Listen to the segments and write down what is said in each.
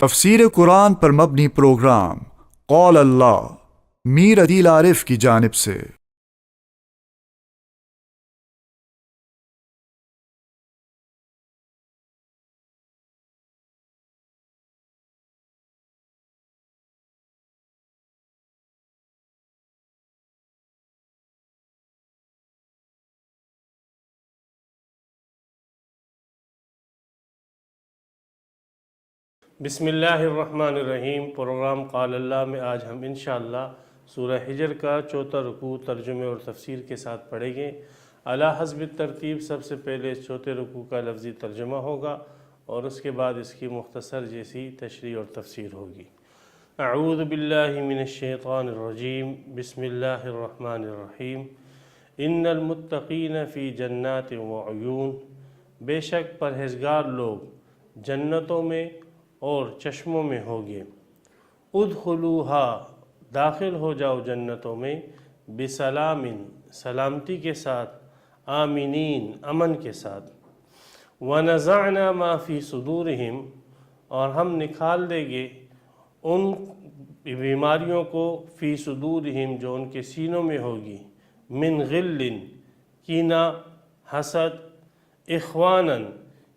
تفسیر قرآن پر مبنی پروگرام قول اللہ میر عدیل عارف کی جانب سے۔ بسم اللہ الرحمن الرحیم۔ پروگرام قال اللہ میں آج ہم انشاءاللہ سورہ حجر کا چوتھا رکوع ترجمے اور تفسیر کے ساتھ پڑھیں گے۔ علی حسب ترتیب سب سے پہلے چوتھے رکوع کا لفظی ترجمہ ہوگا اور اس کے بعد اس کی مختصر جیسی تشریح اور تفسیر ہوگی۔ اعوذ باللہ من الشیطان الرجیم، بسم اللہ الرحمن الرحیم۔ ان المتقین فی جنات وعیون، بے شک پرہیزگار لوگ جنتوں میں اور چشموں میں ہوگے۔ ادخلوہا، داخل ہو جاؤ جنتوں میں، بسلام، سلامتی کے ساتھ، آمینین، امن کے ساتھ۔ ونزعنا ما فی صدورہم، اور ہم نکال دیں گے ان بیماریوں کو، فی صدورہم جو ان کے سینوں میں ہوگی، من غل، کینہ، حسد، اخوانا،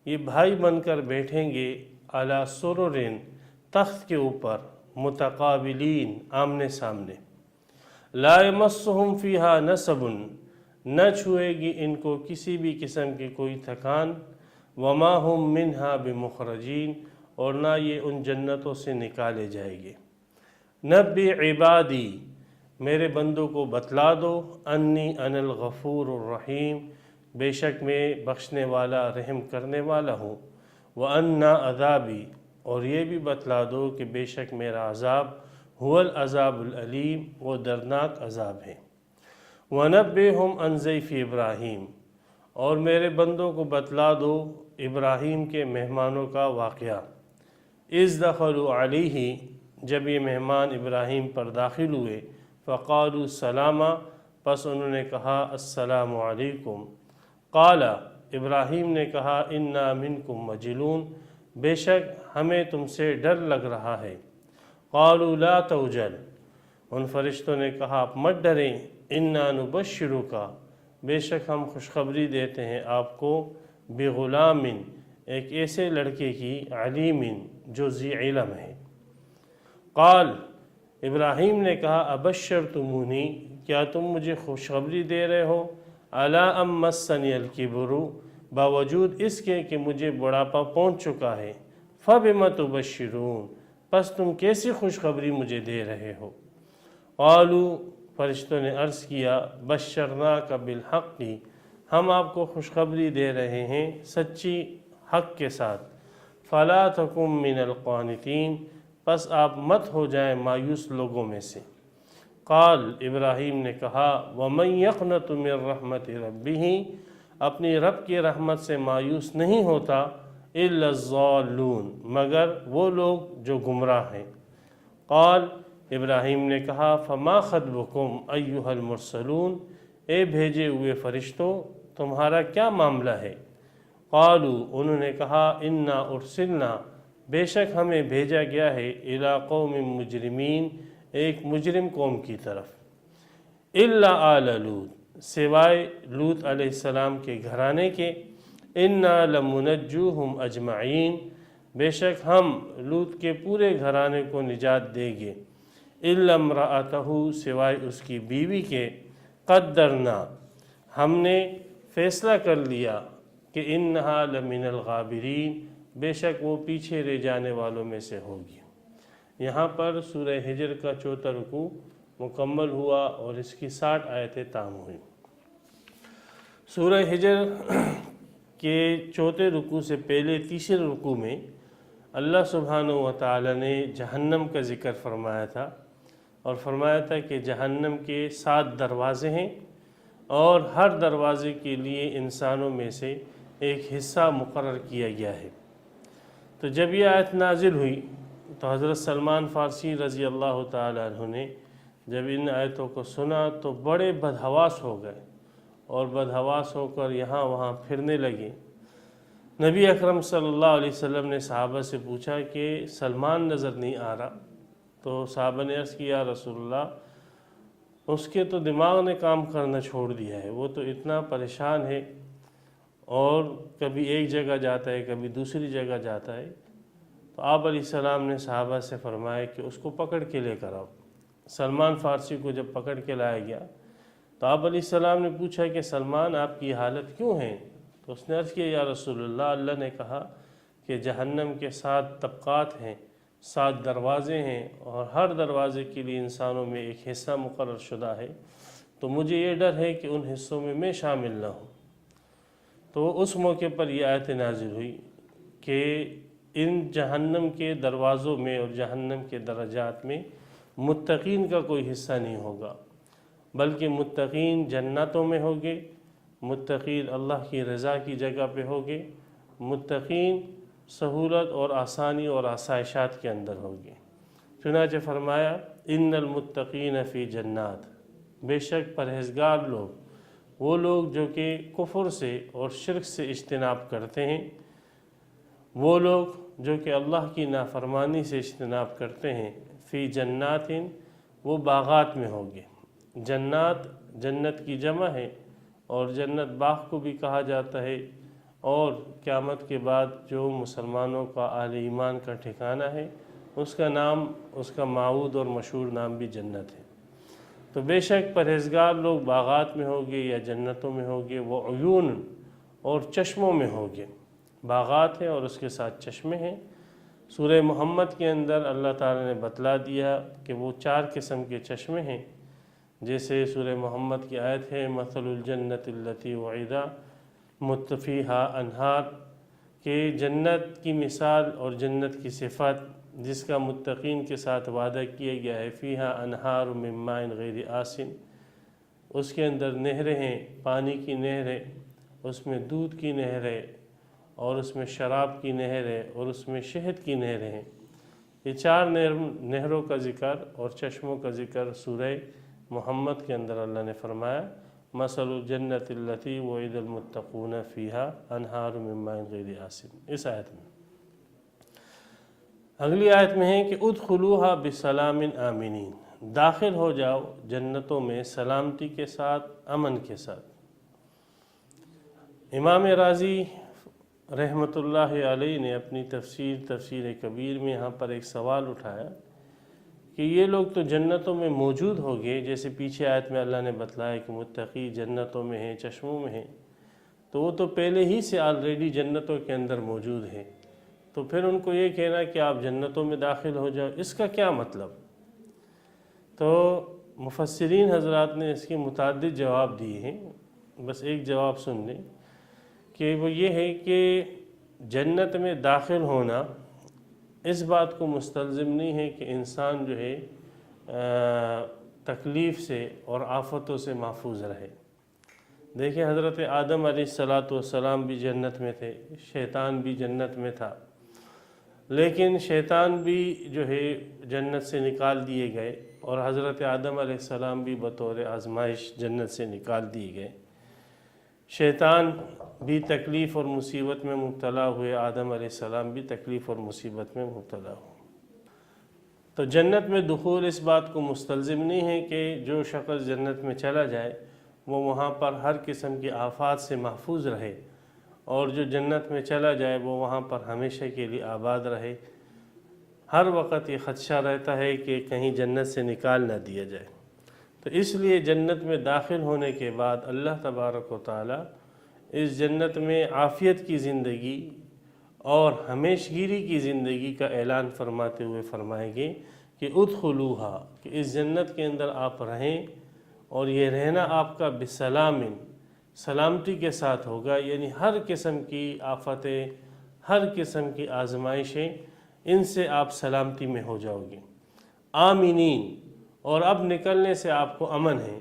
یہ بھائی بن کر بیٹھیں گے، علی سرر، تخت کے اوپر، متقابلین، آمنے سامنے۔ لا یمسہم فیہا نصب، نہ چھوئے گی ان کو کسی بھی قسم کی کوئی تھکان، وما ہم منہا بمخرجین، اور نہ یہ ان جنتوں سے نکالے جائیں گے۔ نبی عبادی، میرے بندوں کو بتلا دو، انی انا الغفور الرحیم، بے شک میں بخشنے والا رحم کرنے والا ہوں، وَأَنَّ عذابی، اور یہ بھی بتلا دو کہ بے شک میرا عذاب، هو العذاب العلیم، وہ دردناک عذاب ہے۔ وَنَبِّئْهُمْ عَنْ ضَيْفِ ابراہیم، اور میرے بندوں کو بتلا دو ابراہیم کے مہمانوں کا واقعہ۔ اِذْ دَخَلُوا عَلَيْهِ، جب یہ مہمان ابراہیم پر داخل ہوئے، فَقَالُوا سَلَامًا، پس انہوں نے کہا السلام علیکم۔ قَالَ، ابراہیم نے کہا اِنَّا مِنْكُمْ وَجِلُونَ، بے شک ہمیں تم سے ڈر لگ رہا ہے۔ قَالُوا لَا تَوْجَلْ، ان فرشتوں نے کہا آپ مت ڈریں، اِنَّا نُبَشِّرُكَ، بے شک ہم خوشخبری دیتے ہیں آپ کو، بِغُلَامٍ، ایک ایسے لڑکے کی، علیم، جو ذی علم ہے۔ قال، ابراہیم نے کہا ابشرتمونی، کیا تم مجھے خوشخبری دے رہے ہو، علی ان مسنی الکبر، باوجود اس کے کہ مجھے بڑھاپا پہنچ چکا ہے، فبم تبشرون، پس تم کیسی خوشخبری مجھے دے رہے ہو۔ قالوا، فرشتوں نے عرض کیا بشرناک بالحق، ہم آپ کو خوشخبری دے رہے ہیں سچی حق کے ساتھ، فلا تکن من القانتین، پس آپ مت ہو جائیں مایوس لوگوں میں سے۔ قال، ابراہیم نے کہا ومن یقنط من رحمت ربہ، اپنی رب کی رحمت سے مایوس نہیں ہوتا، الا الضالون، مگر وہ لوگ جو گمراہ ہیں۔ قال، ابراہیم نے کہا فما خطبکم ایھا المرسلون، اے بھیجے ہوئے فرشتوں تمہارا کیا معاملہ ہے۔ قالوا، انہوں نے کہا انا ارسلنا، بے شک ہمیں بھیجا گیا ہے، الی قوم مجرمین، ایک مجرم قوم کی طرف، الا آل لوط، سوائے لوط علیہ السلام کے گھرانے کے، انا لمنجوہم اجمعین، بے شک ہم لوط کے پورے گھرانے کو نجات دیں گے، الا امرأتہ، سوائے اس کی بیوی کے، قدرنا، ہم نے فیصلہ کر لیا کہ انہا لمن الغابرین، بے شک وہ پیچھے رہ جانے والوں میں سے ہوگی۔ یہاں پر سورہ حجر کا چوتھا رکوع مکمل ہوا اور اس کی 60 آیتیں تام ہوئیں۔ سورہ حجر کے چوتھے رکوع سے پہلے تیسرے رکوع میں اللہ سبحانہ و تعالی نے جہنم کا ذکر فرمایا تھا، اور فرمایا تھا کہ جہنم کے 7 دروازے ہیں، اور ہر دروازے کے لیے انسانوں میں سے ایک حصہ مقرر کیا گیا ہے۔ تو جب یہ آیت نازل ہوئی تو حضرت سلمان فارسی رضی اللہ تعالیٰ عنہ نے جب ان آیتوں کو سنا تو بڑے بدحواس ہو گئے، اور بدحواس ہو کر یہاں وہاں پھرنے لگے، نبی اکرم صلی اللہ علیہ وسلم نے صحابہ سے پوچھا کہ سلمان نظر نہیں آ رہا، تو صحابہ نے عرض کیا رسول اللہ اس کے تو دماغ نے کام کرنا چھوڑ دیا ہے، وہ تو اتنا پریشان ہے اور کبھی ایک جگہ جاتا ہے کبھی دوسری جگہ جاتا ہے۔ تو آپ علیہ السلام نے صحابہ سے فرمایا کہ اس کو پکڑ کے لے کر آؤ۔ سلمان فارسی کو جب پکڑ کے لایا گیا تو آپ علیہ السلام نے پوچھا کہ سلمان آپ کی حالت کیوں ہے؟ تو اس نے عرض کیا یا رسول اللہ، اللہ نے کہا کہ جہنم کے 7 طبقات ہیں، 7 دروازے ہیں، اور ہر دروازے کے لیے انسانوں میں ایک حصہ مقرر شدہ ہے، تو مجھے یہ ڈر ہے کہ ان حصوں میں شامل نہ ہوں۔ تو اس موقع پر یہ آیت نازل ہوئی کہ ان جہنم کے دروازوں میں اور جہنم کے درجات میں متقین کا کوئی حصہ نہیں ہوگا، بلکہ متقین جنتوں میں ہوگے، متقین اللہ کی رضا کی جگہ پہ ہوگے، متقین سہولت اور آسانی اور آسائشات کے اندر ہوگے۔ چنانچہ فرمایا ان المتقین فی جنات، بے شک پرہیزگار لوگ، وہ لوگ جو کہ کفر سے اور شرک سے اجتناب کرتے ہیں، وہ لوگ جو کہ اللہ کی نافرمانی سے اجتناب کرتے ہیں، فی جنات، وہ باغات میں ہوگے۔ جنات جنت کی جمع ہے، اور جنت باغ کو بھی کہا جاتا ہے، اور قیامت کے بعد جو مسلمانوں کا اہل ایمان کا ٹھکانہ ہے اس کا نام، اس کا معہود اور مشہور نام بھی جنت ہے۔ تو بے شک پرہیزگار لوگ باغات میں ہوگے یا جنتوں میں ہوگے، وہ عیون اور چشموں میں ہوگے۔ باغات ہیں اور اس کے ساتھ چشمے ہیں۔ سورہ محمد کے اندر اللہ تعالیٰ نے بتلا دیا کہ وہ 4 قسم کے چشمے ہیں، جیسے سورہ محمد کی آیت ہے مثل الجنت التی وعد متفیہا انہار، کہ جنت کی مثال اور جنت کی صفت جس کا متقین کے ساتھ وعدہ کیا گیا ہے، فیہا انہار من ماء غیر آسن، اس کے اندر نہریں ہیں، پانی کی نہریں، اس میں دودھ کی نہریں، اور اس میں شراب کی نہریں، اور اس میں شہد کی نہریں ہیں۔ یہ 4 نہروں کا ذکر اور چشموں کا ذکر سورہ محمد کے اندر اللہ نے فرمایا مثل الجنت التی وعد المتقون فیہا انہار من ماء غیر آسن، اس آیت میں۔ اگلی آیت میں ہے کہ ادخلوہا بسلام آمنین، داخل ہو جاؤ جنتوں میں سلامتی کے ساتھ، امن کے ساتھ۔ امام رازی رحمۃ اللہ علیہ نے اپنی تفسیر کبیر میں یہاں پر ایک سوال اٹھایا کہ یہ لوگ تو جنتوں میں موجود ہو گئے، جیسے پیچھے آیت میں اللہ نے بتلایا کہ متقی جنتوں میں ہیں، چشموں میں ہیں، تو وہ تو پہلے ہی سے آلریڈی جنتوں کے اندر موجود ہیں، تو پھر ان کو یہ کہنا کہ آپ جنتوں میں داخل ہو جاؤ، اس کا کیا مطلب؟ تو مفسرین حضرات نے اس کے متعدد جواب دیے ہیں، بس ایک جواب سن لیں کہ وہ یہ ہے کہ جنت میں داخل ہونا اس بات کو مستلزم نہیں ہے کہ انسان جو ہے تکلیف سے اور آفتوں سے محفوظ رہے۔ دیکھیں حضرت آدم علیہ السلام بھی جنت میں تھے، شیطان بھی جنت میں تھا، لیکن شیطان بھی جو ہے جنت سے نکال دیے گئے، اور حضرت آدم علیہ السلام بھی بطور آزمائش جنت سے نکال دیے گئے۔ شیطان بھی تکلیف اور مصیبت میں مبتلا ہوئے، آدم علیہ السلام بھی تکلیف اور مصیبت میں مبتلا ہوئے۔ تو جنت میں دخول اس بات کو مستلزم نہیں ہے کہ جو شخص جنت میں چلا جائے وہ وہاں پر ہر قسم کی آفات سے محفوظ رہے، اور جو جنت میں چلا جائے وہ وہاں پر ہمیشہ کے لیے آباد رہے۔ ہر وقت یہ خدشہ رہتا ہے کہ کہیں جنت سے نکال نہ دیا جائے۔ تو اس لیے جنت میں داخل ہونے کے بعد اللہ تبارک و تعالی اس جنت میں عافیت کی زندگی اور ہمیشگیری کی زندگی کا اعلان فرماتے ہوئے فرمائیں گے کہ ادخلوہا، کہ اس جنت کے اندر آپ رہیں، اور یہ رہنا آپ کا بسلام، سلامتی کے ساتھ ہوگا، یعنی ہر قسم کی آفتیں، ہر قسم کی آزمائشیں، ان سے آپ سلامتی میں ہو جاؤ گے۔ آمینین، اور اب نکلنے سے آپ کو امن ہے،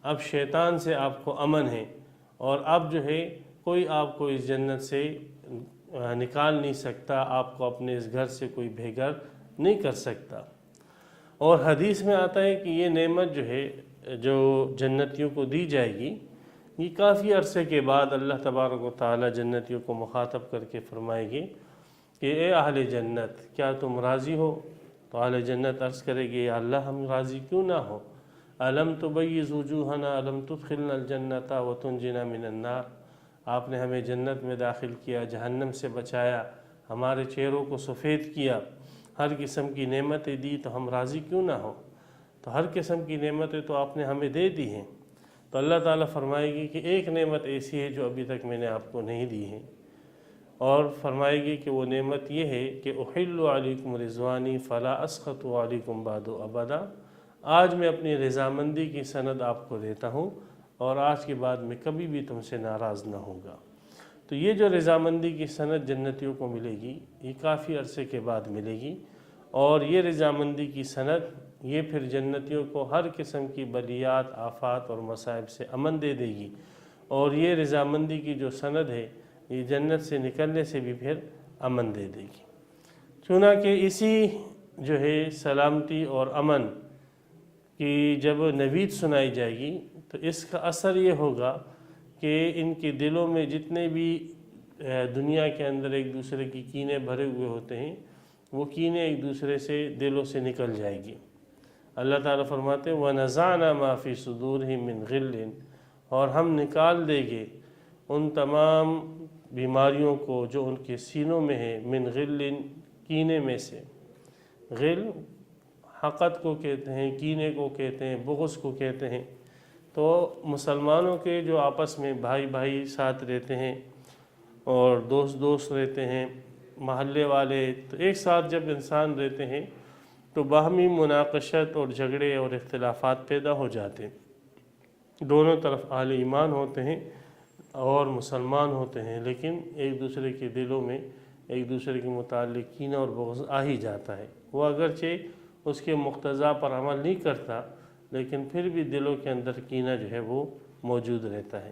اب شیطان سے آپ کو امن ہے، اور اب جو ہے کوئی آپ کو اس جنت سے نکال نہیں سکتا، آپ کو اپنے اس گھر سے کوئی بے گھر نہیں کر سکتا۔ اور حدیث میں آتا ہے کہ یہ نعمت جو ہے جو جنتیوں کو دی جائے گی، یہ کافی عرصے کے بعد اللہ تبارک و تعالی جنتیوں کو مخاطب کر کے فرمائے گی کہ اے اہل جنت کیا تم راضی ہو؟ تو اہل جنت عرض کرے گی یا اللہ ہم راضی کیوں نہ ہو، الم تبیض وجوہنا الم تدخلنا الجنت وتنجنا من النار، آپ نے ہمیں جنت میں داخل کیا، جہنم سے بچایا، ہمارے چہروں کو سفید کیا، ہر قسم کی نعمتیں دی، تو ہم راضی کیوں نہ ہو؟ تو ہر قسم کی نعمتیں تو آپ نے ہمیں دے دی ہیں، تو اللہ تعالیٰ فرمائے گی کہ ایک نعمت ایسی ہے جو ابھی تک میں نے آپ کو نہیں دی ہے، اور فرمائے گی کہ وہ نعمت یہ ہے کہ احل علیکم رضوانی فلا اسخط علیکم بعد ابدا، آج میں اپنی رضامندی کی سند آپ کو دیتا ہوں اور آج کے بعد میں کبھی بھی تم سے ناراض نہ ہوں گا۔ تو یہ جو رضامندی کی سند جنتیوں کو ملے گی یہ کافی عرصے کے بعد ملے گی، اور یہ رضامندی کی سند یہ پھر جنتیوں کو ہر قسم کی بلیات، آفات اور مصائب سے امن دے دے گی، اور یہ رضامندی کی جو سند ہے یہ جنت سے نکلنے سے بھی پھر امن دے دے گی۔ چنانکہ اسی جو ہے سلامتی اور امن کی جب نوید سنائی جائے گی تو اس کا اثر یہ ہوگا کہ ان کے دلوں میں جتنے بھی دنیا کے اندر ایک دوسرے کی کینے بھرے ہوئے ہوتے ہیں وہ کینے ایک دوسرے سے دلوں سے نکل جائے گی۔ اللہ تعالیٰ فرماتے ہیں وَنَزَعْنَا مَا فِي صُدُورِهِم مِّن غِلٍّ، اور ہم نکال دیں گے ان تمام بیماریوں کو جو ان کے سینوں میں ہے، من غل، کینے میں سے۔ غل حقد کو کہتے ہیں، کینے کو کہتے ہیں، بغض کو کہتے ہیں۔ تو مسلمانوں کے جو آپس میں بھائی بھائی ساتھ رہتے ہیں اور دوست رہتے ہیں، محلے والے، تو ایک ساتھ جب انسان رہتے ہیں تو باہمی مناقشت اور جھگڑے اور اختلافات پیدا ہو جاتے ہیں۔ دونوں طرف اہل ایمان ہوتے ہیں اور مسلمان ہوتے ہیں، لیکن ایک دوسرے کے دلوں میں ایک دوسرے کے متعلق کینہ اور بغض آ ہی جاتا ہے۔ وہ اگرچہ اس کے مقتضا پر عمل نہیں کرتا لیکن پھر بھی دلوں کے اندر کینہ جو ہے وہ موجود رہتا ہے۔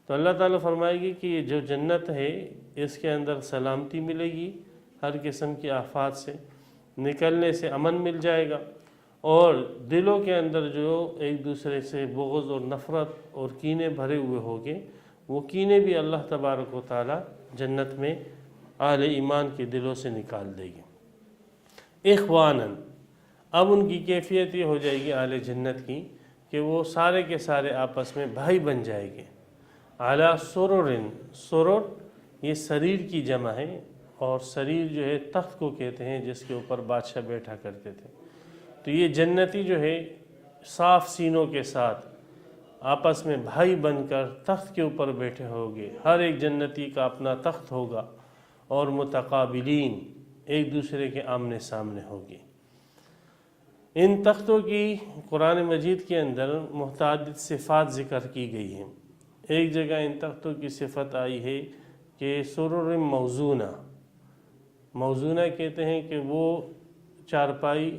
تو اللہ تعالیٰ فرمائے گی کہ یہ جو جنت ہے اس کے اندر سلامتی ملے گی، ہر قسم کی آفات سے نکلنے سے امن مل جائے گا، اور دلوں کے اندر جو ایک دوسرے سے بغض اور نفرت اور کینے بھرے ہوئے ہوگے وہ کینے بھی اللہ تبارک و تعالیٰ جنت میں اہل ایمان کے دلوں سے نکال دے گی۔ اخواناً، اب ان کی کیفیت یہ ہو جائے گی اہل جنت کی کہ وہ سارے کے سارے آپس میں بھائی بن جائیں گے۔ علی سرر، سرر یہ سریر کی جمع ہے، اور سریر جو ہے تخت کو کہتے ہیں جس کے اوپر بادشاہ بیٹھا کرتے تھے۔ تو یہ جنتی جو ہے صاف سینوں کے ساتھ آپس میں بھائی بن کر تخت کے اوپر بیٹھے ہوگے، ہر ایک جنتی کا اپنا تخت ہوگا، اور متقابلین ایک دوسرے کے آمنے سامنے ہوگی۔ ان تختوں کی قرآن مجید کے اندر متعدد صفات ذکر کی گئی ہیں۔ ایک جگہ ان تختوں کی صفت آئی ہے کہ سرر موزونہ، موزونہ کہتے ہیں کہ وہ چارپائی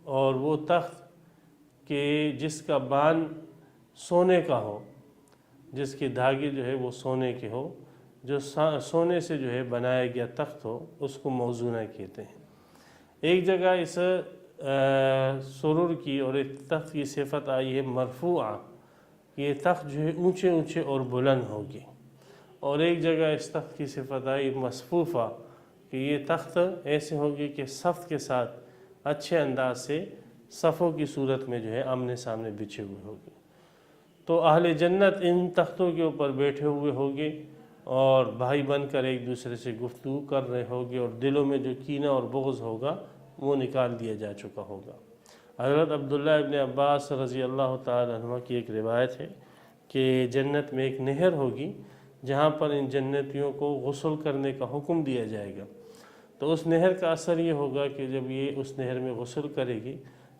اور وہ تخت کہ جس کا بان سونے کا ہو، جس کے دھاگے جو ہے وہ سونے کے ہو، جو سونے سے جو ہے بنایا گیا تخت ہو، اس کو موزونہ کہتے ہیں۔ ایک جگہ اس سرر کی اور ایک تخت کی صفت آئی ہے مرفوعہ، یہ تخت جو ہے اونچے اونچے اور بلند ہوگی، اور ایک جگہ اس تخت کی صفت آئی مصفوفہ، کہ یہ تخت ایسے ہوگی کہ صف کے ساتھ اچھے انداز سے صفوں کی صورت میں جو ہے آمنے سامنے بچھے ہوئے ہوگی۔ تو اہل جنت ان تختوں کے اوپر بیٹھے ہوئے ہوگے اور بھائی بن کر ایک دوسرے سے گفتگو کر رہے ہوگے، اور دلوں میں جو کینہ اور بغض ہوگا وہ نکال دیا جا چکا ہوگا۔ حضرت عبداللہ ابن عباس رضی اللہ تعالیٰ عنہ کی ایک روایت ہے کہ جنت میں ایک نہر ہوگی جہاں پر ان جنتیوں کو غسل کرنے کا حکم دیا جائے گا۔ تو اس نہر کا اثر یہ ہوگا کہ جب یہ اس نہر میں غسل کرے گی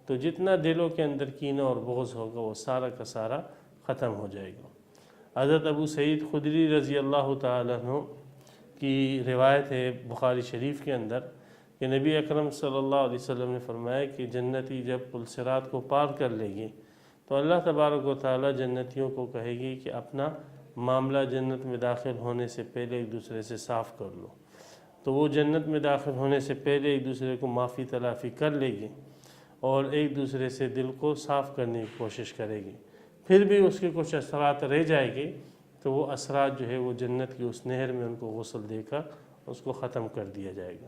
تو جتنا دلوں کے اندر کینہ اور بغض ہوگا وہ سارا کا سارا ختم ہو جائے گا۔ حضرت ابو سعید خدری رضی اللہ تعالیٰ عنہ کی روایت ہے بخاری شریف کے اندر کہ نبی اکرم صلی اللہ علیہ وسلم نے فرمایا کہ جنتی جب پل صراط کو پار کر لے گی تو اللہ تبارک و تعالیٰ جنتیوں کو کہے گی کہ اپنا معاملہ جنت میں داخل ہونے سے پہلے ایک دوسرے سے صاف کر لو۔ تو وہ جنت میں داخل ہونے سے پہلے ایک دوسرے کو معافی تلافی کر لے گی اور ایک دوسرے سے دل کو صاف کرنے کی کوشش کرے گی۔ پھر بھی اس کے کچھ اثرات رہ جائیں گے تو وہ اثرات جو ہے وہ جنت کی اس نہر میں ان کو غسل دے کر اس کو ختم کر دیا جائے گا۔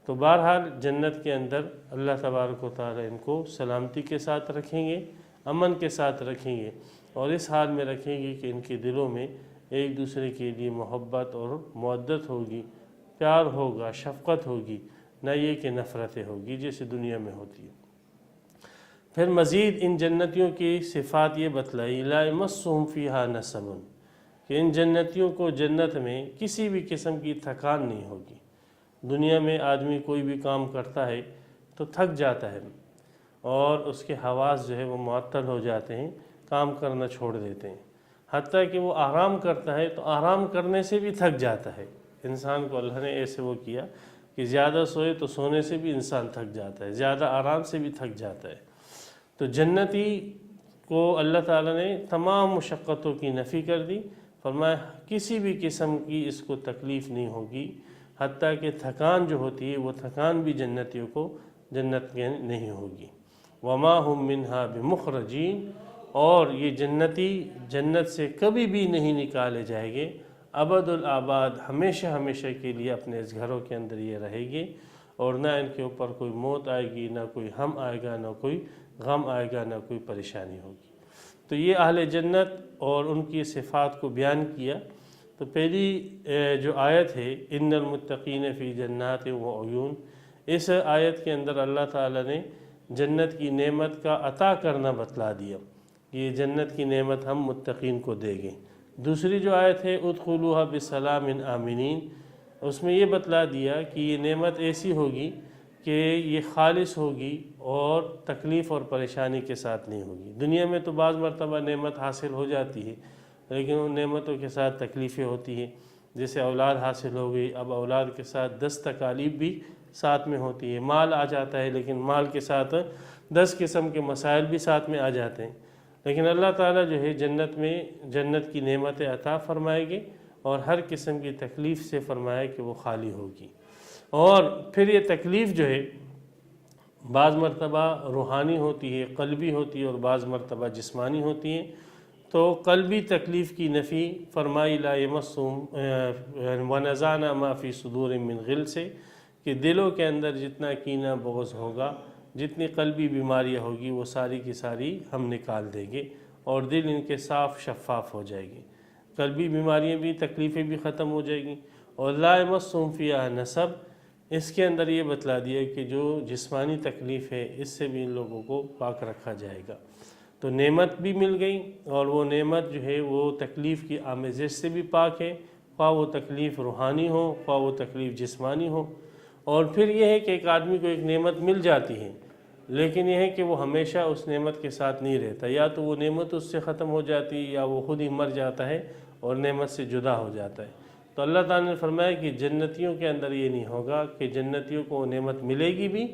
تو بہرحال جنت کے اندر اللہ تبارک و تعالیٰ ان کو سلامتی کے ساتھ رکھیں گے، امن کے ساتھ رکھیں گے، اور اس حال میں رکھیں گے کہ ان کے دلوں میں ایک دوسرے کے لیے محبت اور مودت ہوگی، پیار ہوگا، شفقت ہوگی، نہ یہ کہ نفرتیں ہوگی جیسے دنیا میں ہوتی ہے۔ پھر مزید ان جنتیوں کی صفات یہ بتلائی، لا یمسہم فیہا نصب، کہ ان جنتیوں کو جنت میں کسی بھی قسم کی تھکان نہیں ہوگی۔ دنیا میں آدمی کوئی بھی کام کرتا ہے تو تھک جاتا ہے، اور اس کے حواس جو ہے وہ معطل ہو جاتے ہیں، کام کرنا چھوڑ دیتے ہیں، حتیٰ کہ وہ آرام کرتا ہے تو آرام کرنے سے بھی تھک جاتا ہے۔ انسان کو اللہ نے ایسے وہ کیا کہ زیادہ سوئے تو سونے سے بھی انسان تھک جاتا ہے، زیادہ آرام سے بھی تھک جاتا ہے۔ تو جنتی کو اللہ تعالیٰ نے تمام مشقتوں کی نفی کر دی، فرمایا کسی بھی قسم کی اس کو تکلیف نہیں ہوگی، حتیٰ کہ تھکان جو ہوتی ہے وہ تھکان بھی جنتیوں کو جنت میں نہیں ہوگی۔ وما ہم منہا بمخرجین، اور یہ جنتی جنت سے کبھی بھی نہیں نکالے جائیں گے، ابد الآباد، ہمیشہ ہمیشہ کے لیے اپنے اس گھروں کے اندر یہ رہے گی، اور نہ ان کے اوپر کوئی موت آئے گی، نہ کوئی ہم آئے گا، نہ کوئی غم آئے گا، نہ کوئی پریشانی ہوگی۔ تو یہ اہل جنت اور ان کی صفات کو بیان کیا۔ تو پہلی جو آیت ہے ان المتقین فی جنات و عیون، اس آیت کے اندر اللہ تعالیٰ نے جنت کی نعمت کا عطا کرنا بتلا دیا، یہ جنت کی نعمت ہم متقین کو دیں گے۔ دوسری جو آیت ہے ادخلوها بسلام آمنین، اس میں یہ بتلا دیا کہ یہ نعمت ایسی ہوگی کہ یہ خالص ہوگی اور تکلیف اور پریشانی کے ساتھ نہیں ہوگی۔ دنیا میں تو بعض مرتبہ نعمت حاصل ہو جاتی ہے، لیکن ان نعمتوں کے ساتھ تکلیفیں ہوتی ہیں، جیسے اولاد حاصل ہو گئی، اب اولاد کے ساتھ 10 تکالیف بھی ساتھ میں ہوتی ہے۔ مال آ جاتا ہے لیکن مال کے ساتھ 10 قسم کے مسائل بھی ساتھ میں آ جاتے ہیں، لیکن اللہ تعالیٰ جو ہے جنت میں جنت کی نعمتیں عطا فرمائے گے، اور ہر قسم کی تکلیف سے فرمائے کہ وہ خالی ہوگی۔ اور پھر یہ تکلیف جو ہے بعض مرتبہ روحانی ہوتی ہے، قلبی ہوتی ہے، اور بعض مرتبہ جسمانی ہوتی ہے۔ تو قلبی تکلیف کی نفی فرمائی لا یمسہم ونزعنا ما فی صدور من غل سے، کہ دلوں کے اندر جتنا کینہ بغض ہوگا، جتنی قلبی بیماریاں ہوگی، وہ ساری کی ساری ہم نکال دیں گے، اور دل ان کے صاف شفاف ہو جائے گی، قلبی بیماریاں بھی، تکلیفیں بھی ختم ہو جائیں گی۔ اور لا یمسہم فیہا نصب، اس کے اندر یہ بتلا دیا کہ جو جسمانی تکلیف ہے اس سے بھی ان لوگوں کو پاک رکھا جائے گا۔ تو نعمت بھی مل گئی، اور وہ نعمت جو ہے وہ تکلیف کی آمیزش سے بھی پاک ہے، خواہ وہ تکلیف روحانی ہو، خواہ وہ تکلیف جسمانی ہو۔ اور پھر یہ ہے کہ ایک آدمی کو ایک نعمت مل جاتی ہے، لیکن یہ ہے کہ وہ ہمیشہ اس نعمت کے ساتھ نہیں رہتا، یا تو وہ نعمت اس سے ختم ہو جاتی ہے، یا وہ خود ہی مر جاتا ہے اور نعمت سے جدا ہو جاتا ہے۔ تو اللہ تعالیٰ نے فرمایا کہ جنتیوں کے اندر یہ نہیں ہوگا کہ جنتیوں کو وہ نعمت ملے گی بھی،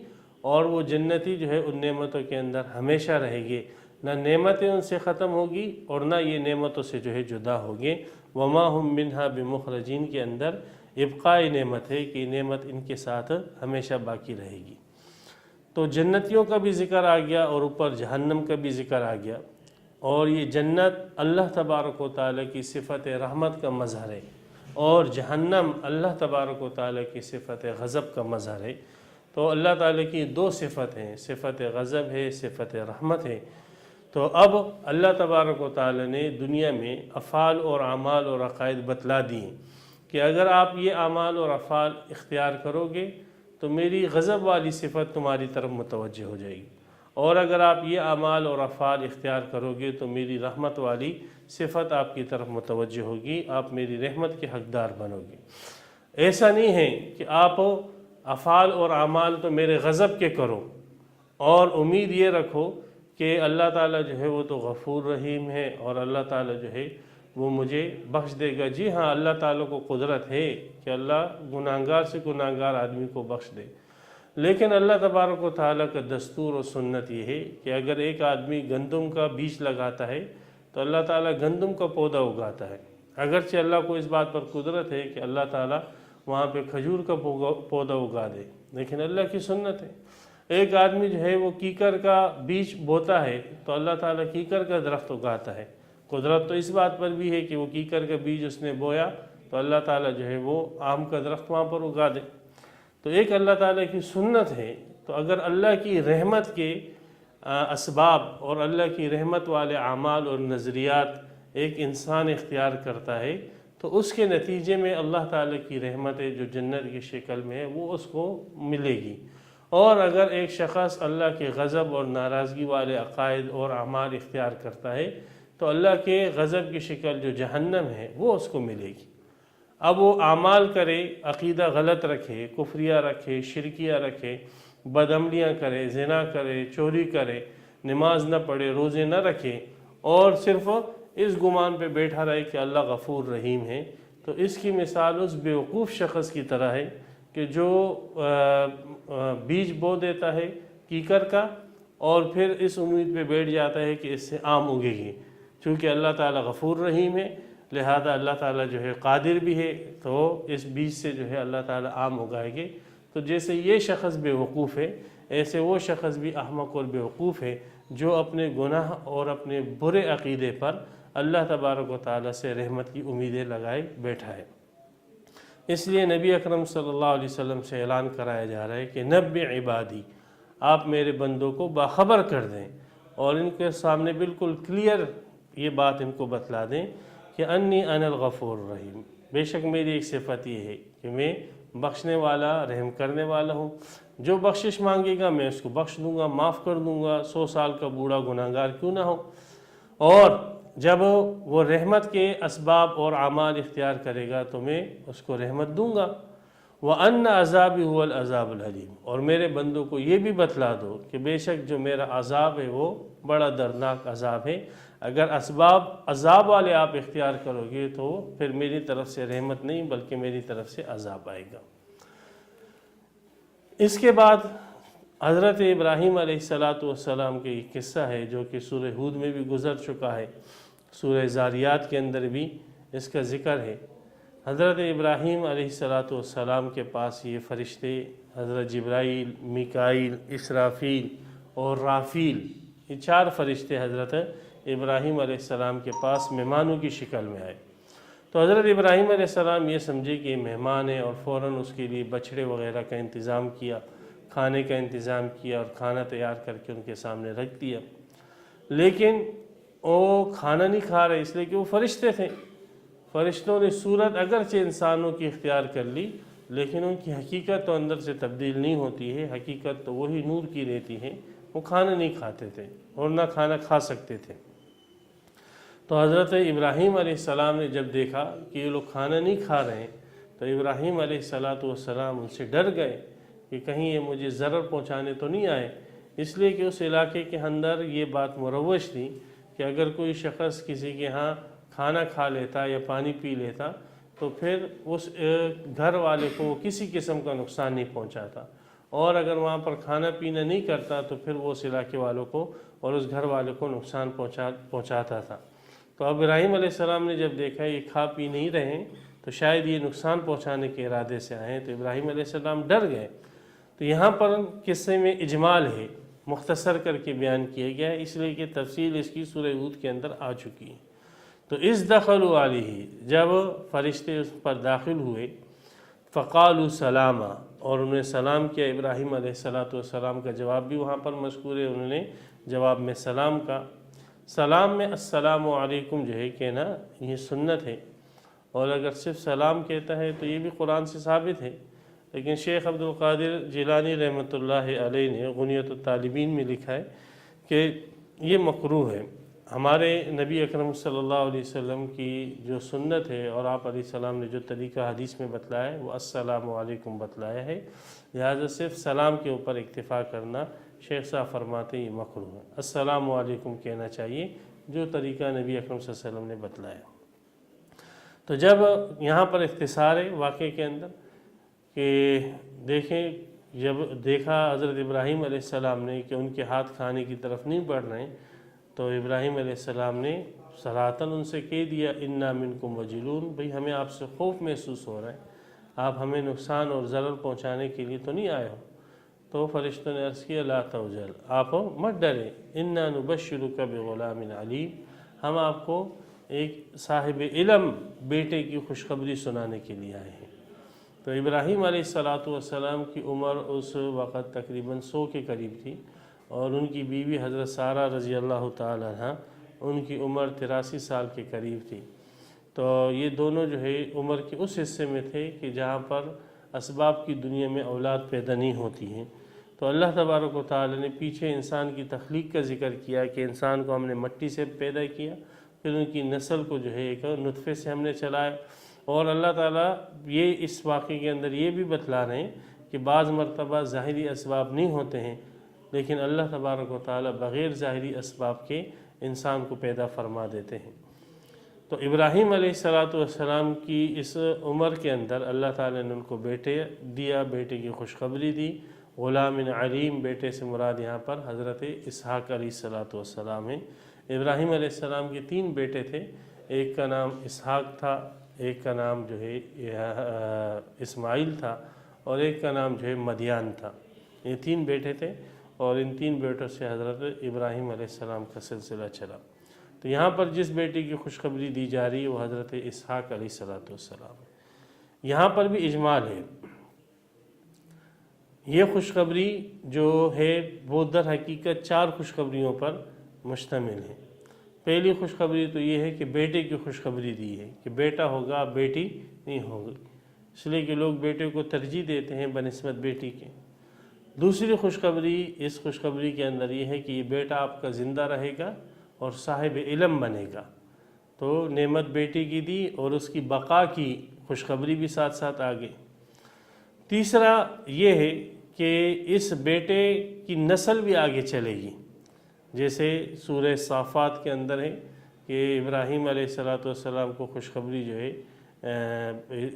اور وہ جنتی جو ہے ان نعمتوں کے اندر ہمیشہ رہے گی، نہ نعمتیں ان سے ختم ہوگی اور نہ یہ نعمتوں سے جو ہے جدا ہوگے۔ وما ہم منہا بمخرجین کے اندر ابقائی نعمت ہے کہ نعمت ان کے ساتھ ہمیشہ باقی رہے گی۔ تو جنتیوں کا بھی ذکر آ گیا، اور اوپر جہنم کا بھی ذکر آ گیا، اور یہ جنت اللہ تبارک و تعالیٰ کی صفت رحمت کا مظہر ہے، اور جہنم اللہ تبارک و تعالیٰ کی صفت غضب کا مظہر ہے۔ تو اللہ تعالیٰ کی دو صفت ہیں، صفت غضب ہے، صفت رحمت ہے۔ تو اب اللہ تبارک و تعالیٰ نے دنیا میں افعال اور اعمال اور عقائد بتلا دی کہ اگر آپ یہ اعمال اور افعال اختیار کرو گے تو میری غضب والی صفت تمہاری طرف متوجہ ہو جائے گی، اور اگر آپ یہ اعمال اور افعال اختیار کرو گے تو میری رحمت والی صفت آپ کی طرف متوجہ ہوگی، آپ میری رحمت کے حقدار بنو گے۔ ایسا نہیں ہے کہ آپ افعال اور اعمال تو میرے غضب کے کرو اور امید یہ رکھو کہ اللہ تعالیٰ جو ہے وہ تو غفور رحیم ہے اور اللہ تعالیٰ جو ہے وہ مجھے بخش دے گا۔ جی ہاں، اللہ تعالیٰ کو قدرت ہے کہ اللہ گناہگار سے گناہگار آدمی کو بخش دے، لیکن اللہ تبارک و تعالیٰ کا دستور و سنت یہ ہے کہ اگر ایک آدمی گندم کا بیج لگاتا ہے تو اللہ تعالیٰ گندم کا پودا اگاتا ہے، اگرچہ اللہ کو اس بات پر قدرت ہے کہ اللہ تعالیٰ وہاں پہ کھجور کا پودا اگا دے، لیکن اللہ کی سنت ہے۔ ایک آدمی جو ہے وہ کیکر کا بیج بوتا ہے تو اللہ تعالیٰ کیکر کا درخت اگاتا ہے۔ قدرت تو اس بات پر بھی ہے کہ وہ کیکر کا بیج اس نے بویا تو اللہ تعالیٰ جو ہے وہ آم کا درخت وہاں پر اگا دے۔ تو ایک اللہ تعالیٰ کی سنت ہے۔ تو اگر اللہ کی رحمت کے اسباب اور اللہ کی رحمت والے اعمال اور نظریات ایک انسان اختیار کرتا ہے تو اس کے نتیجے میں اللہ تعالیٰ کی رحمت جو جنت کی شکل میں ہے وہ اس کو ملے گی۔ اور اگر ایک شخص اللہ کے غضب اور ناراضگی والے عقائد اور اعمال اختیار کرتا ہے تو اللہ کے غضب کی شکل جو جہنم ہے وہ اس کو ملے گی۔ اب وہ اعمال کرے، عقیدہ غلط رکھے، کفریہ رکھے، شرکیہ رکھے، بدعملیاں کرے، زنا کرے، چوری کرے، نماز نہ پڑھے، روزے نہ رکھے اور صرف اس گمان پہ بیٹھا رہے کہ اللہ غفور رحیم ہے، تو اس کی مثال اس بیوقوف شخص کی طرح ہے کہ جو بیج بو دیتا ہے کیکر کا اور پھر اس امید پہ بیٹھ جاتا ہے کہ اس سے آم اگے گی۔ چونکہ اللہ تعالیٰ غفور رحیم ہے لہذا اللہ تعالیٰ جو ہے قادر بھی ہے تو اس بیج سے جو ہے اللہ تعالیٰ آم اگائے گے۔ تو جیسے یہ شخص بے وقوف ہے ایسے وہ شخص بھی احمق اور بے وقوف ہے جو اپنے گناہ اور اپنے برے عقیدے پر اللہ تبارک و تعالیٰ سے رحمت کی امیدیں لگائے بیٹھا ہے۔ اس لیے نبی اکرم صلی اللہ علیہ وسلم سے اعلان کرایا جا رہا ہے کہ نبّ عبادی، آپ میرے بندوں کو باخبر کر دیں اور ان کے سامنے بالکل کلیئر یہ بات ان کو بتلا دیں کہ انی انا الغفور الرحیم، بے شک میری ایک صفت یہ ہے کہ میں بخشنے والا، رحم کرنے والا ہوں۔ جو بخشش مانگے گا میں اس کو بخش دوں گا، معاف کر دوں گا، 100 سال کا بوڑھا گناہ گار کیوں نہ ہو۔ اور جب وہ رحمت کے اسباب اور اعمال اختیار کرے گا تو میں اس کو رحمت دوں گا۔ وَأَنَّ عَذَابِي هُوَ الْعَذَابُ الْأَلِيمُ، اور میرے بندوں کو یہ بھی بتلا دو کہ بے شک جو میرا عذاب ہے وہ بڑا دردناک عذاب ہے۔ اگر اسباب عذاب والے آپ اختیار کرو گے تو پھر میری طرف سے رحمت نہیں بلکہ میری طرف سے عذاب آئے گا۔ اس کے بعد حضرت ابراہیم علیہ السلام کے ایک قصہ ہے جو کہ سورہ ہود میں بھی گزر چکا ہے، سورہ زاریات کے اندر بھی اس کا ذکر ہے۔ حضرت ابراہیم علیہ السلام کے پاس یہ فرشتے حضرت جبرائیل، میکائیل، اسرافیل اور رافیل، یہ 4 فرشتے حضرت ابراہیم علیہ السلام کے پاس مہمانوں کی شکل میں آئے۔ تو حضرت ابراہیم علیہ السلام یہ سمجھے کہ یہ مہمان ہے اور فوراً اس کے لیے بچھڑے وغیرہ کا انتظام کیا، کھانے کا انتظام کیا اور کھانا تیار کر کے ان کے سامنے رکھ دیا۔ لیکن وہ کھانا نہیں کھا رہے اس لیے کہ وہ فرشتے تھے۔ فرشتوں نے صورت اگرچہ انسانوں کی اختیار کر لی لیکن ان کی حقیقت تو اندر سے تبدیل نہیں ہوتی ہے، حقیقت تو وہی نور کی رہتی ہے۔ وہ کھانا نہیں کھاتے تھے اور نہ کھانا کھا سکتے تھے۔ تو حضرت ابراہیم علیہ السلام نے جب دیکھا کہ یہ لوگ کھانا نہیں کھا رہے ہیں تو ابراہیم علیہ السلام ان سے ڈر گئے کہ کہیں یہ مجھے ضرر پہنچانے تو نہیں آئے، اس لیے کہ اس علاقے کے اندر یہ بات مروج تھی کہ اگر کوئی شخص کسی کے ہاں کھانا کھا لیتا یا پانی پی لیتا تو پھر اس گھر والے کو کسی قسم کا نقصان نہیں پہنچاتا، اور اگر وہاں پر کھانا پینا نہیں کرتا تو پھر وہ اس علاقے والوں کو اور اس گھر والے کو نقصان پہنچاتا تھا۔ تو ابراہیم علیہ السلام نے جب دیکھا یہ کھا پی نہیں رہے ہیں تو شاید یہ نقصان پہنچانے کے ارادے سے آئے ہیں، تو ابراہیم علیہ السلام ڈر گئے۔ تو یہاں پر قصے میں اجمال ہے، مختصر کر کے بیان کیا گیا ہے، اس لیے کہ تفصیل اس کی سورہ ہود کے اندر آ چکی ہے۔ تو اس دخلوا علیہ، جب فرشتے اس پر داخل ہوئے، فقالوا سلاما، اور انہوں نے سلام کیا۔ ابراہیم علیہ السلام کا جواب بھی وہاں پر مذکور ہے، انہوں نے جواب میں سلام کا۔ سلام میں السلام علیکم جو ہے کہنا یہ سنت ہے، اور اگر صرف سلام کہتا ہے تو یہ بھی قرآن سے ثابت ہے، لیکن شیخ عبد القادر جیلانی رحمۃ اللہ علیہ نے غنیۃ الطالبین میں لکھا ہے کہ یہ مکروہ ہے۔ ہمارے نبی اکرم صلی اللہ علیہ وسلم کی جو سنت ہے اور آپ علیہ السلام نے جو طریقہ حدیث میں بتلایا ہے وہ السلام علیکم بتلایا ہے، لہٰذا صرف سلام کے اوپر اکتفا کرنا شیخ صاحب فرماتے ہیں یہ مکروہ ہے۔ السلام علیکم کہنا چاہیے جو طریقہ نبی اکرم صلی اللہ علیہ وسلم نے بتلایا۔ تو جب یہاں پر اختصار ہے واقعے کے اندر کہ دیکھیں، جب دیکھا حضرت ابراہیم علیہ السلام نے کہ ان کے ہاتھ کھانے کی طرف نہیں بڑھ رہے ہیں تو ابراہیم علیہ السلام نے صراحتاً ان سے کہہ دیا انا منکم وجلون، بھئی ہمیں آپ سے خوف محسوس ہو رہا ہے، آپ ہمیں نقصان اور ضرر پہنچانے کے لیے تو نہیں آئے ہو۔ تو فرشتوں نے عرض کیا لا توجل، آپ مت ڈریں، انا نبشرک بغلام علیم، ہم آپ کو ایک صاحب علم بیٹے کی خوشخبری سنانے کے لیے آئے ہیں۔ تو ابراہیم علیہ السلام کی عمر اس وقت تقریباً 100 کے قریب تھی، اور ان کی بیوی حضرت سارہ رضی اللہ تعالی عنہ ان کی عمر 83 سال کے قریب تھی۔ تو یہ دونوں جو ہے عمر کے اس حصے میں تھے کہ جہاں پر اسباب کی دنیا میں اولاد پیدا نہیں ہوتی ہیں۔ تو اللہ تبارک و تعالی نے پیچھے انسان کی تخلیق کا ذکر کیا کہ انسان کو ہم نے مٹی سے پیدا کیا، پھر ان کی نسل کو جو ہے ایک نطفے سے ہم نے چلایا، اور اللہ تعالیٰ یہ اس واقعے کے اندر یہ بھی بتلا رہے ہیں کہ بعض مرتبہ ظاہری اسباب نہیں ہوتے ہیں، لیکن اللہ تبارک و تعالیٰ بغیر ظاہری اسباب کے انسان کو پیدا فرما دیتے ہیں۔ تو ابراہیم علیہ السلام کی اس عمر کے اندر اللہ تعالیٰ نے ان کو بیٹے دیا، بیٹے کی خوشخبری دی۔ غلام علیم، بیٹے سے مراد یہاں پر حضرت اسحاق علیہ السلام ہیں۔ ابراہیم علیہ السلام کے 3 بیٹے تھے، ایک کا نام اسحاق تھا، ایک کا نام جو ہے اسماعیل تھا، اور ایک کا نام جو ہے مدیان تھا۔ یہ 3 بیٹے تھے، اور ان 3 بیٹوں سے حضرت ابراہیم علیہ السلام کا سلسلہ چلا۔ تو یہاں پر جس بیٹے کی خوشخبری دی جا رہی ہے وہ حضرت اسحاق علیہ السلام ہے۔ یہاں پر بھی اجمال ہے، یہ خوشخبری جو ہے وہ در حقیقت 4 خوشخبریوں پر مشتمل ہے۔ پہلی خوشخبری تو یہ ہے کہ بیٹے کی خوشخبری دی ہے کہ بیٹا ہوگا، بیٹی نہیں ہوگی، اس لیے کہ لوگ بیٹے کو ترجیح دیتے ہیں بنسبت بیٹی کے۔ دوسری خوشخبری اس خوشخبری کے اندر یہ ہے کہ یہ بیٹا آپ کا زندہ رہے گا اور صاحب علم بنے گا۔ تو نعمت بیٹی کی دی اور اس کی بقا کی خوشخبری بھی ساتھ ساتھ آگے۔ تیسرا یہ ہے کہ اس بیٹے کی نسل بھی آگے چلے گی، جیسے سورہ صافات کے اندر ہے کہ ابراہیم علیہ السلام کو خوشخبری جو ہے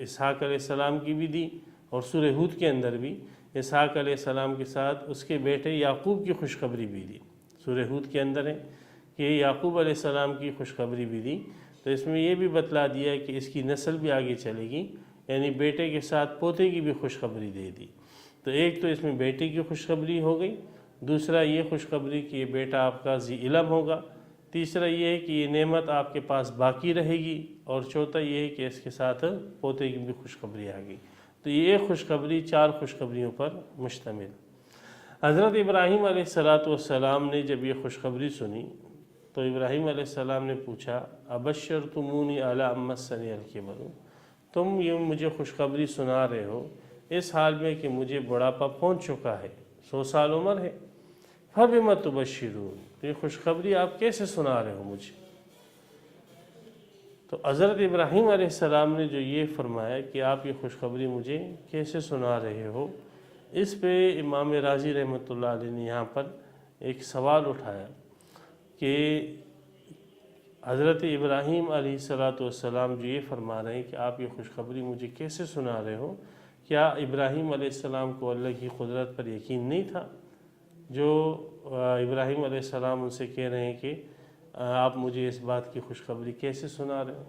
اسحاق علیہ السلام کی بھی دی، اور سورہ ہود کے اندر بھی اسحاق علیہ السلام کے ساتھ اس کے بیٹے یعقوب کی خوشخبری بھی دی۔ سورہ ہود کے اندر ہے کہ یعقوب علیہ السلام کی خوشخبری بھی دی۔ تو اس میں یہ بھی بتلا دیا کہ اس کی نسل بھی آگے چلے گی، یعنی بیٹے کے ساتھ پوتے کی بھی خوشخبری دے دی۔ تو ایک تو اس میں بیٹے کی خوشخبری ہو گئی، دوسرا یہ خوشخبری کہ یہ بیٹا آپ کا ذی علم ہوگا، تیسرا یہ ہے کہ یہ نعمت آپ کے پاس باقی رہے گی، اور چوتھا یہ ہے کہ اس کے ساتھ پوتے کی بھی خوشخبری آ گئی۔ تو یہ ایک خوشخبری 4 خوشخبریوں پر مشتمل۔ حضرت ابراہیم علیہ السلام نے جب یہ خوشخبری سنی تو ابراہیم علیہ السلام نے پوچھا ابشرتمونی علی ان مسنی الکبر، تم یہ مجھے خوشخبری سنا رہے ہو اس حال میں کہ مجھے بڑھاپا پہنچ چکا ہے، 100 سال عمر ہے، فبم تبشرون، تو یہ خوشخبری آپ کیسے سنا رہے ہو مجھے؟ تو حضرت ابراہیم علیہ السلام نے جو یہ فرمایا کہ آپ یہ خوشخبری مجھے کیسے سنا رہے ہو، اس پہ امام رازی رحمۃ اللہ علیہ نے یہاں پر ایک سوال اٹھایا کہ حضرت ابراہیم علیہ السلام جو یہ فرما رہے ہیں کہ آپ یہ خوشخبری مجھے کیسے سنا رہے ہو، کیا ابراہیم علیہ السلام کو اللہ کی قدرت پر یقین نہیں تھا؟ جو ابراہیم علیہ السلام ان سے کہہ رہے ہیں کہ آپ مجھے اس بات کی خوشخبری کیسے سنا رہے ہو،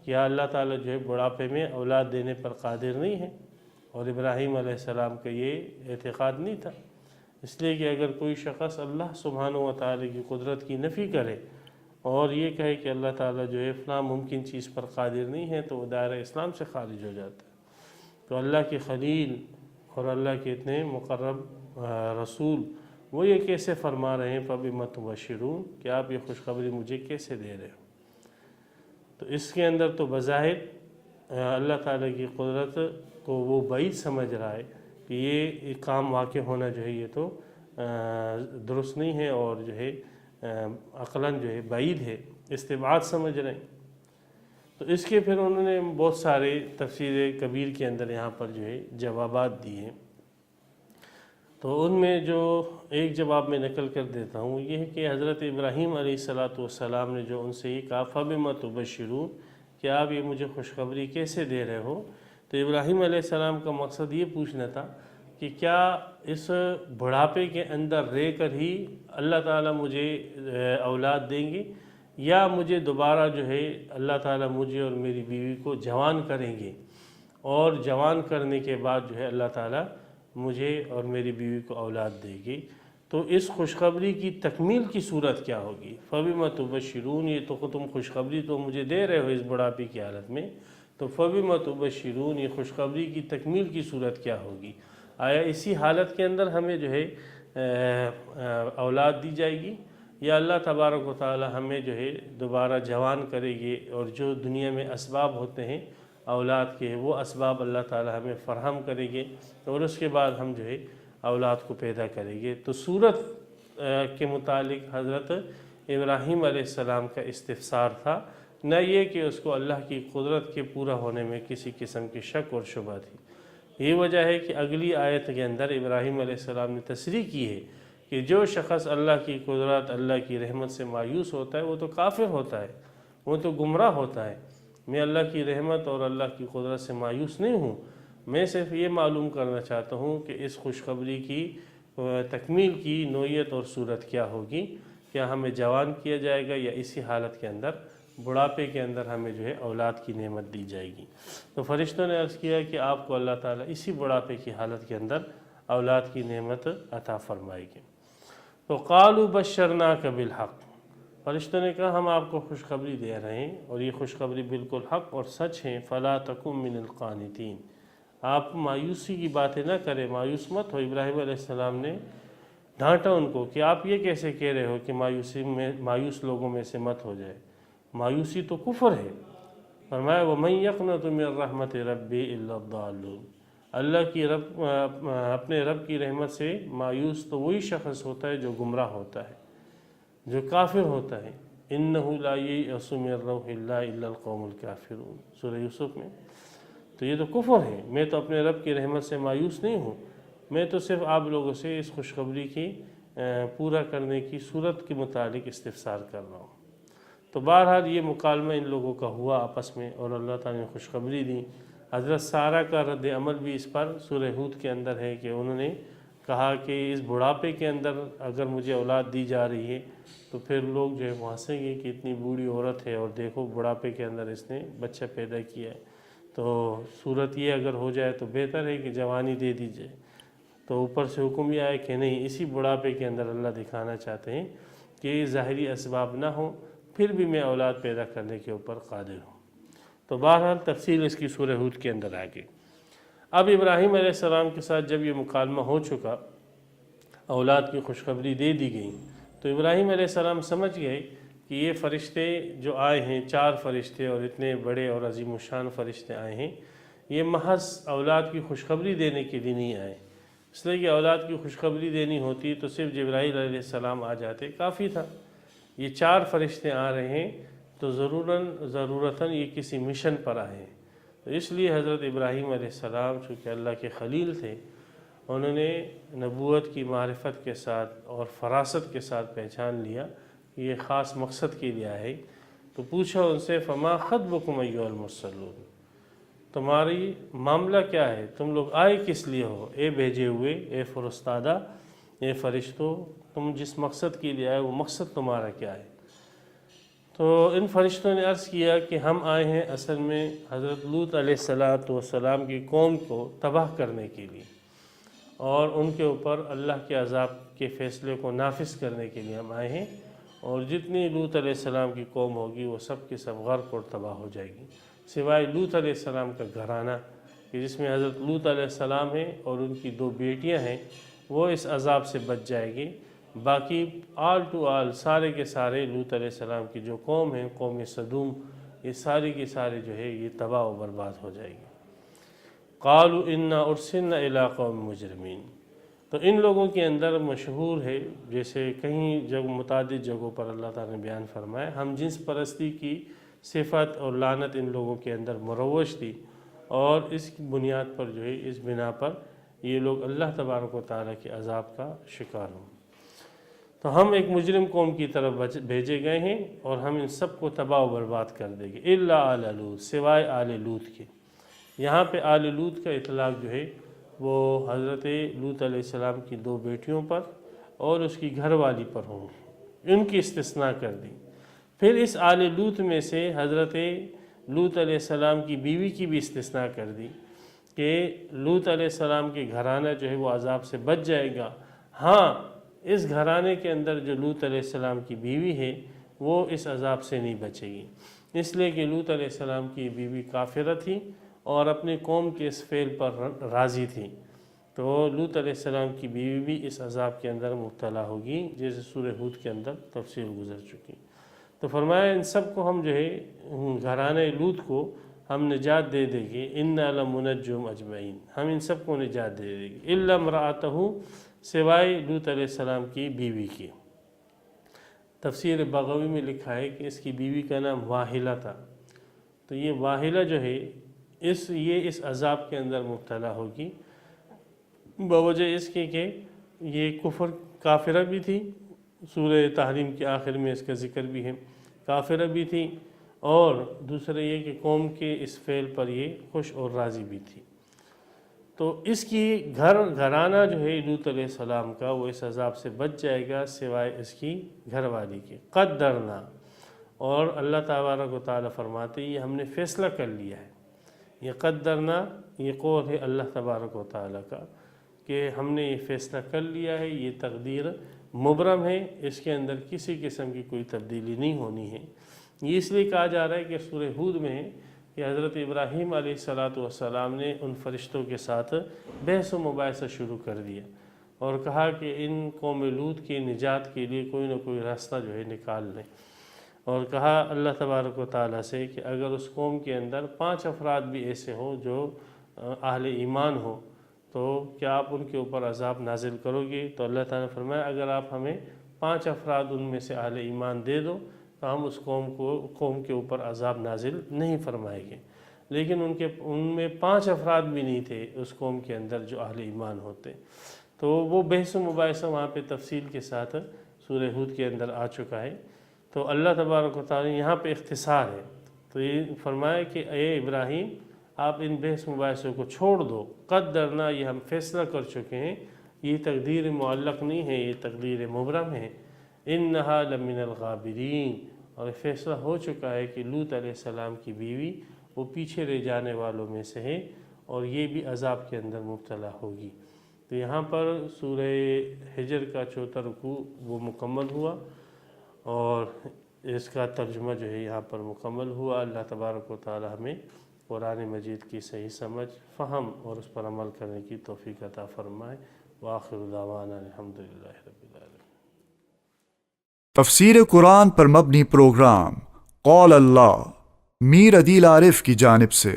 کیا اللہ تعالیٰ جو ہے بڑھاپے میں اولاد دینے پر قادر نہیں ہے؟ اور ابراہیم علیہ السلام کا یہ اعتقاد نہیں تھا، اس لیے کہ اگر کوئی شخص اللہ سبحانہ و تعالیٰ کی قدرت کی نفی کرے اور یہ کہے کہ اللہ تعالیٰ جو ہے فلاں ممکن چیز پر قادر نہیں ہے، تو وہ دائرہ اسلام سے خارج ہو جاتا ہے۔ تو اللہ کے خلیل اور اللہ کے اتنے مقرب رسول وہ یہ کیسے فرما رہے ہیں فَبِمَ تُبَشِّرُونَ، کہ آپ یہ خوشخبری مجھے کیسے دے رہے ہو؟ تو اس کے اندر تو بظاہر اللہ تعالیٰ کی قدرت کو وہ بعید سمجھ رہا ہے کہ یہ کام واقع ہونا جو ہے یہ تو درست نہیں ہے، اور جو ہے عقلاً جو ہے بعید ہے، استبعاد سمجھ رہے ہیں۔ تو اس کے پھر انہوں نے بہت سارے تفسیر کبیر کے اندر یہاں پر جو ہے جوابات دیے ہیں۔ تو ان میں جو ایک جواب میں نقل کر دیتا ہوں یہ ہے کہ حضرت ابراہیم علیہ السلام نے جو ان سے یہ کہا فَبِمَ تُبَشِّرُونَ، کہ آپ یہ مجھے خوشخبری کیسے دے رہے ہو، تو ابراہیم علیہ السلام کا مقصد یہ پوچھنا تھا کہ کیا اس بڑھاپے کے اندر رہ کر ہی اللہ تعالیٰ مجھے اولاد دیں گے، یا مجھے دوبارہ جو ہے اللہ تعالیٰ مجھے اور میری بیوی کو جوان کریں گے، اور جوان کرنے کے بعد جو ہے اللہ تعالیٰ مجھے اور میری بیوی کو اولاد دے گی، تو اس خوشخبری کی تکمیل کی صورت کیا ہوگی؟ فَبِمَ تُبَشِّرُونَ، یہ تو تم خوشخبری تو مجھے دے رہے ہو اس بڑھاپے کی حالت میں، تو فَبِمَ تُبَشِّرُونَ یہ خوشخبری کی تکمیل کی صورت کیا ہوگی؟ آیا اسی حالت کے اندر ہمیں جو ہے اولاد دی جائے گی، یا اللہ تبارک و تعالی ہمیں جو ہے دوبارہ جوان کرے گی، اور جو دنیا میں اسباب ہوتے ہیں اولاد کے وہ اسباب اللہ تعالی ہمیں فراہم کرے گے، اور اس کے بعد ہم جو ہے اولاد کو پیدا کریں گے؟ تو صورت کے متعلق حضرت ابراہیم علیہ السلام کا استفسار تھا، نہ یہ کہ اس کو اللہ کی قدرت کے پورا ہونے میں کسی قسم کی شک اور شبہ تھی۔ یہ وجہ ہے کہ اگلی آیت کے اندر ابراہیم علیہ السلام نے تصریح کی ہے کہ جو شخص اللہ کی قدرت، اللہ کی رحمت سے مایوس ہوتا ہے وہ تو کافر ہوتا ہے، وہ تو گمراہ ہوتا ہے۔ میں اللہ کی رحمت اور اللہ کی قدرت سے مایوس نہیں ہوں، میں صرف یہ معلوم کرنا چاہتا ہوں کہ اس خوشخبری کی تکمیل کی نوعیت اور صورت کیا ہوگی، کیا ہمیں جوان کیا جائے گا، یا اسی حالت کے اندر بڑھاپے کے اندر ہمیں جو ہے اولاد کی نعمت دی جائے گی؟ تو فرشتوں نے عرض کیا کہ آپ کو اللہ تعالیٰ اسی بڑھاپے کی حالت کے اندر اولاد کی نعمت عطا فرمائے گی۔ تو قالوا بشرناک بالحق، فرشتوں نے کہا ہم آپ کو خوشخبری دے رہے ہیں اور یہ خوشخبری بالکل حق اور سچ ہے، فلا تکن من القانتین، آپ مایوسی کی باتیں نہ کریں، مایوس مت ہو۔ ابراہیم علیہ السلام نے ڈانٹا ان کو کہ آپ یہ کیسے کہہ رہے ہو کہ مایوس لوگوں میں سے مت ہو جائے، مایوسی تو کفر ہے۔ فرمایا وَمَن يَقْنَطُ مِن رَحْمَتِ رَبِّهِ إِلَّا الضَّالُّونَ، اللہ کی اپنے رب کی رحمت سے مایوس تو وہی شخص ہوتا ہے جو گمراہ ہوتا ہے، جو کافر ہوتا ہے۔ إِنَّهُ لَا يَيْأَسُ مِن رَّوْحِ اللَّهِ إِلَّا الْقَوْمُ الْكَافِرُونَ، سورہ یوسف میں۔ تو یہ تو کفر ہے، میں تو اپنے رب کی رحمت سے مایوس نہیں ہوں، میں تو صرف آپ لوگوں سے اس خوشخبری کی پورا کرنے کی صورت کے متعلق استفسار کر رہا ہوں۔ تو بہرحال یہ مکالمہ ان لوگوں کا ہوا آپس میں، اور اللہ تعالیٰ نے خوشخبری دی۔ حضرت سارہ کا رد عمل بھی اس پر سورہ ہود کے اندر ہے کہ انہوں نے کہا کہ اس بڑھاپے کے اندر اگر مجھے اولاد دی جا رہی ہے تو پھر لوگ جو ہے وہ ہنسیں گے کہ اتنی بوڑھی عورت ہے اور دیکھو بڑھاپے کے اندر اس نے بچہ پیدا کیا ہے، تو صورت یہ اگر ہو جائے تو بہتر ہے کہ جوانی دے دیجئے۔ تو اوپر سے حکم یہ آئے کہ نہیں، اسی بڑھاپے کے اندر اللہ دکھانا چاہتے ہیں کہ ظاہری اسباب نہ ہوں پھر بھی میں اولاد پیدا کرنے کے اوپر قادر ہوں۔ تو بہرحال تفصیل اس کی سورہ ہود کے اندر آ گئی۔ اب ابراہیم علیہ السلام کے ساتھ جب یہ مکالمہ ہو چکا، اولاد کی خوشخبری دے دی گئی، تو ابراہیم علیہ السلام سمجھ گئے کہ یہ فرشتے جو آئے ہیں، 4 فرشتے اور اتنے بڑے اور عظیم الشان فرشتے آئے ہیں، یہ محض اولاد کی خوشخبری دینے کے لیے نہیں آئے۔ اس لیے کہ اولاد کی خوشخبری دینی ہوتی تو صرف جبرائیل علیہ السلام آ جاتے کافی تھا، یہ 4 فرشتے آ رہے ہیں تو ضرورتاً یہ کسی مشن پر آئے ہیں۔ تو اس لیے حضرت ابراہیم علیہ السلام چونکہ اللہ کے خلیل تھے، انہوں نے نبوت کی معرفت کے ساتھ اور فراست کے ساتھ پہچان لیا کہ یہ خاص مقصد کے لیے آئے۔ تو پوچھا ان سے فما خطبکم ایھا المرسلون، تمہاری معاملہ کیا ہے، تم لوگ آئے کس لیے ہو، اے بھیجے ہوئے، اے فرستادہ، اے فرشتوں، تم جس مقصد کے لیے آئے وہ مقصد تمہارا کیا ہے؟ تو ان فرشتوں نے عرض کیا کہ ہم آئے ہیں اصل میں حضرت لوط علیہ السلام کی قوم کو تباہ کرنے کے لیے، اور ان کے اوپر اللہ کے عذاب کے فیصلے کو نافذ کرنے کے لیے ہم آئے ہیں، اور جتنی لوط علیہ السلام کی قوم ہوگی وہ سب کے سب غرق اور تباہ ہو جائے گی، سوائے لوط علیہ السلام کا گھرانہ کہ جس میں حضرت لوط علیہ السلام ہیں اور ان کی 2 بیٹیاں ہیں، وہ اس عذاب سے بچ جائے گی۔ باقی آل ٹو آل سارے کے سارے لوط علیہ السلام کی جو قوم ہیں، قوم صدوم، یہ ساری کی سارے جو ہے یہ تباہ و برباد ہو جائے گی۔ قالوا انا ارسلنا الی قوم مجرمین، تو ان لوگوں کے اندر مشہور ہے، جیسے کہیں متعدد جگہوں پر اللہ تعالیٰ نے بیان فرمایا، ہم جنس پرستی کی صفت اور لعنت ان لوگوں کے اندر مروج تھی، اور اس کی بنیاد پر جو ہے اس بنا پر یہ لوگ اللہ تبارک و تعالیٰ کے عذاب کا شکار ہوں۔ تو ہم ایک مجرم قوم کی طرف بھیجے گئے ہیں اور ہم ان سب کو تباہ و برباد کر دیں گے، الا آل لوط، سوائے آل لوط کے۔ یہاں پہ آل لوط کا اطلاق جو ہے وہ حضرت لوط علیہ السلام کی 2 بیٹیوں پر اور اس کی گھر والی پر ہوں، ان کی استثناء کر دی۔ پھر اس آل لوط میں سے حضرت لوط علیہ السلام کی بیوی کی بھی استثناء کر دی کہ لوط علیہ السلام کے گھرانہ جو ہے وہ عذاب سے بچ جائے گا، ہاں اس گھرانے کے اندر جو لوط علیہ السلام کی بیوی ہے وہ اس عذاب سے نہیں بچے گی، اس لیے کہ لوط علیہ السلام کی بیوی کافرہ تھی اور اپنی قوم کے اس فعل پر راضی تھی، تو لوط علیہ السلام کی بیوی بھی اس عذاب کے اندر مبتلا ہوگی، جیسے سورہ ہود کے اندر تفصیل گزر چکی۔ تو فرمایا ان سب کو ہم جو ہے گھرانے لوط کو ہم نجات دے دیں گے، اِنَّا لَمُنَجُّوهُمْ اجمعین، ہم ان سب کو نجات دے دیں گے، اِلَّا امْرَأَتَهُ، سوائے لوط علیہ السلام کی بیوی کی۔ تفسیر بغوی میں لکھا ہے کہ اس کی بیوی کا نام واحلہ تھا، تو یہ واحلہ جو ہے یہ اس عذاب کے اندر مبتلا ہوگی بوجہ اس کے کہ یہ کافرہ بھی تھی، سورہ تحریم کے آخر میں اس کا ذکر بھی ہے، کافرہ بھی تھی، اور دوسرا یہ کہ قوم کے اس فعل پر یہ خوش اور راضی بھی تھی۔ تو اس کی گھرانہ جو ہے لوط علیہ السلام کا وہ اس عذاب سے بچ جائے گا سوائے اس کی گھر والی کے، قدرنا، اور اللہ تبارک و تعالیٰ فرماتے ہیں یہ ہم نے فیصلہ کر لیا ہے، یہ قدرنا یہ قول ہے اللہ تبارک و تعالیٰ کا کہ ہم نے یہ فیصلہ کر لیا ہے، یہ تقدیر مبرم ہے، اس کے اندر کسی قسم کی کوئی تبدیلی نہیں ہونی ہے۔ یہ اس لیے کہا جا رہا ہے کہ سورہ ہود میں ہے کہ حضرت ابراہیم علیہ السلام نے ان فرشتوں کے ساتھ بحث و مباحثہ شروع کر دیا اور کہا کہ ان قوم لوط کی نجات کے لیے کوئی نہ کوئی راستہ جو ہے نکال لیں، اور کہا اللہ تبارک و تعالیٰ سے کہ اگر اس قوم کے اندر 5 افراد بھی ایسے ہوں جو اہل ایمان ہو تو کیا آپ ان کے اوپر عذاب نازل کرو گے؟ تو اللہ تعالیٰ نے فرمایا اگر آپ ہمیں 5 افراد ان میں سے اہل ایمان دے دو تو ہم اس قوم کے اوپر عذاب نازل نہیں فرمائیں گے، لیکن ان میں 5 افراد بھی نہیں تھے اس قوم کے اندر جو اہل ایمان ہوتے، تو وہ بحث و مباحثہ وہاں پہ تفصیل کے ساتھ سورہ ہود کے اندر آ چکا ہے۔ تو اللہ تبارک و تعالیٰ یہاں پہ اختصار ہے، تو یہ فرمایا کہ اے ابراہیم آپ ان بحث مباحثوں کو چھوڑ دو، قدرنا یہ ہم فیصلہ کر چکے ہیں، یہ تقدیر معلق نہیں ہے، یہ تقدیر مبرم ہے، انہا لمن الغابرین، اور فیصلہ ہو چکا ہے کہ لوط علیہ السلام کی بیوی وہ پیچھے رہ جانے والوں میں سے ہے اور یہ بھی عذاب کے اندر مبتلا ہوگی۔ تو یہاں پر سورہ حجر کا 4واں رکوع وہ مکمل ہوا اور اس کا ترجمہ جو ہے یہاں پر مکمل ہوا۔ اللہ تبارک و تعالی ہمیں قرآن مجید کی صحیح سمجھ، فہم اور اس پر عمل کرنے کی توفیق عطا فرمائے۔ وآخر دعوانا الحمدللہ رب العالمین۔ تفسیر قرآن پر مبنی پروگرام قول اللہ میر عدیل عارف کی جانب سے